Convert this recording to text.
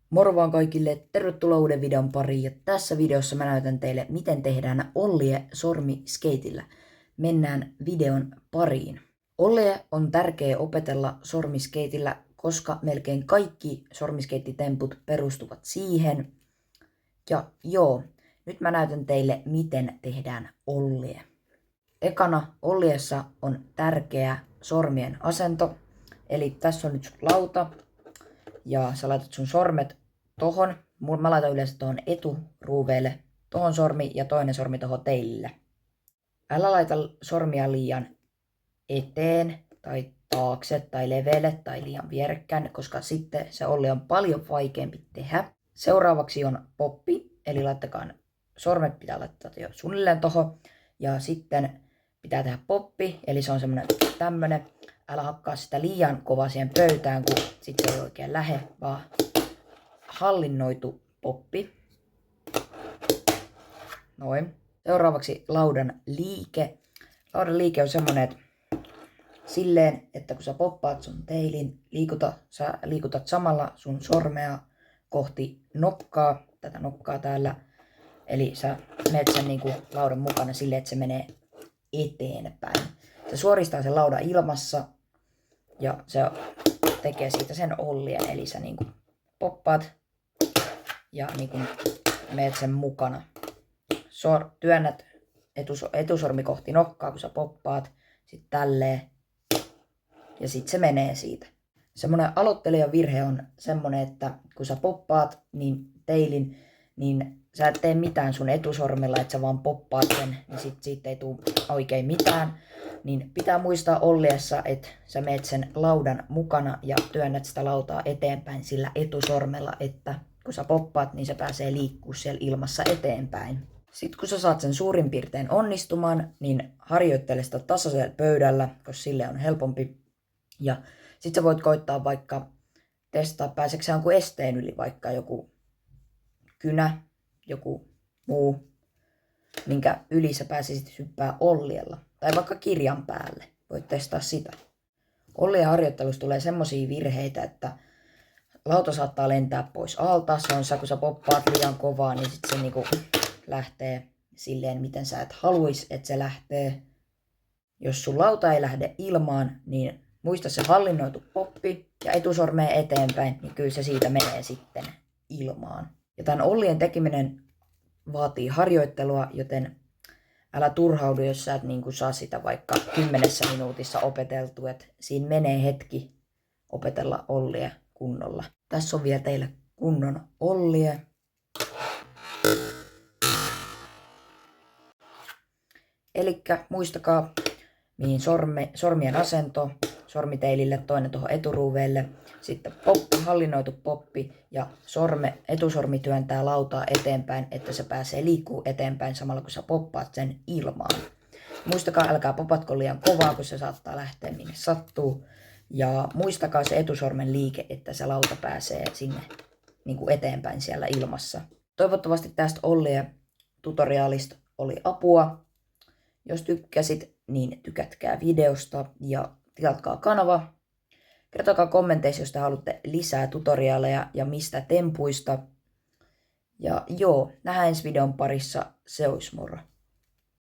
Moro vaan kaikille, tervetuloa uuden videon pariin ja tässä videossa mä näytän teille miten tehdään ollie sormiskeitillä. Mennään videon pariin. Ollie on tärkeä opetella sormiskeitillä, koska melkein kaikki sormiskeittitemput perustuvat siihen. Ja joo, nyt mä näytän teille miten tehdään ollie. Ekana olliessa on tärkeä sormien asento, eli tässä on nyt sun lauta. Ja sä laitat sun sormet tohon. Mä laitan yleensä tohon eturuuveille tohon sormi ja toinen sormi tohon teille. Älä laita sormia liian eteen tai taakse tai leveelle tai liian vierekkäin, koska sitten se ollie on paljon vaikeampi tehdä. Seuraavaksi on poppi, eli laittakaa sormet pitää laittaa jo suunnilleen tohon. Ja sitten pitää tehdä poppi, eli se on semmonen tämmönen. Älä hakkaa sitä liian kovaa siihen pöytään, kun sit se ei oikein lähe, vaan hallinnoitu poppi. Noin. Seuraavaksi laudan liike. Laudan liike on semmonen, että silleen, että kun sä poppaat sun teilin, sä liikutat samalla sun sormea kohti nokkaa, tätä nokkaa täällä. Eli sä menet sen niinku laudan mukana silleen, että se menee eteenpäin. Se suoristaa sen laudan ilmassa ja se tekee siitä sen ollien, eli sä niinku poppaat ja niinku meet sen mukana. Työnnät etusormi kohti nokkaa, kun sä poppaat, sit tälleen ja sit se menee siitä. Semmonen aloittelijan virhe on semmonen, että kun sä poppaat niin teilin, niin sä et tee mitään sun etusormella, että sä vaan poppaat sen, niin sit siitä ei tuu oikein mitään. Niin pitää muistaa olliessa, että sä meet sen laudan mukana ja työnnät sitä lautaa eteenpäin sillä etusormella, että kun sä poppaat, niin se pääsee liikkuu siellä ilmassa eteenpäin. Sitten kun sä saat sen suurin piirtein onnistumaan, niin harjoittele sitä tasaisella pöydällä, koska sille on helpompi. Ja sit sä voit koittaa vaikka testaa, pääseekö sä jonkun esteen yli, vaikka joku kynä, joku muu, minkä yli sä pääsisit hyppää olliella. Tai vaikka kirjan päälle. Voit testaa sitä. Ollien harjoittelussa tulee semmosia virheitä, että lauta saattaa lentää pois alta. Se on se, kun sä poppaat liian kovaa, niin sit se niinku lähtee silleen, miten sä et haluis, että se lähtee. Jos sun lauta ei lähde ilmaan, niin muista se hallinnoitu poppi ja etusormeen eteenpäin, niin kyllä se siitä menee sitten ilmaan. Ja tämän ollien tekeminen vaatii harjoittelua, joten älä turhaudu, jos sä et niin saa sitä vaikka 10 minuutissa opeteltu, että siinä menee hetki opetella ollie kunnolla. Tässä on vielä teille kunnon ollie. Elikkä muistakaa, mihin sormien asento, sormiteilille, toinen tuohon eturuuveille, sitten poppi, hallinnoitu poppi ja etusormi työntää lautaa eteenpäin, että se pääsee liikkuu eteenpäin samalla kun sä poppaat sen ilmaan. Muistakaa, älkää popatko liian kovaa, kun se saattaa lähteä minne sattuu. Ja muistakaa se etusormen liike, että se lauta pääsee sinne niin kuin eteenpäin siellä ilmassa. Toivottavasti tästä ollie-tutoriaalista oli apua. Jos tykkäsit, niin tykätkää videosta ja tilatkaa kanava. Kertokaa kommenteissa, jos te haluatte lisää tutoriaaleja ja mistä tempuista. Ja joo, nähdään ensi videon parissa. Se olisi moro.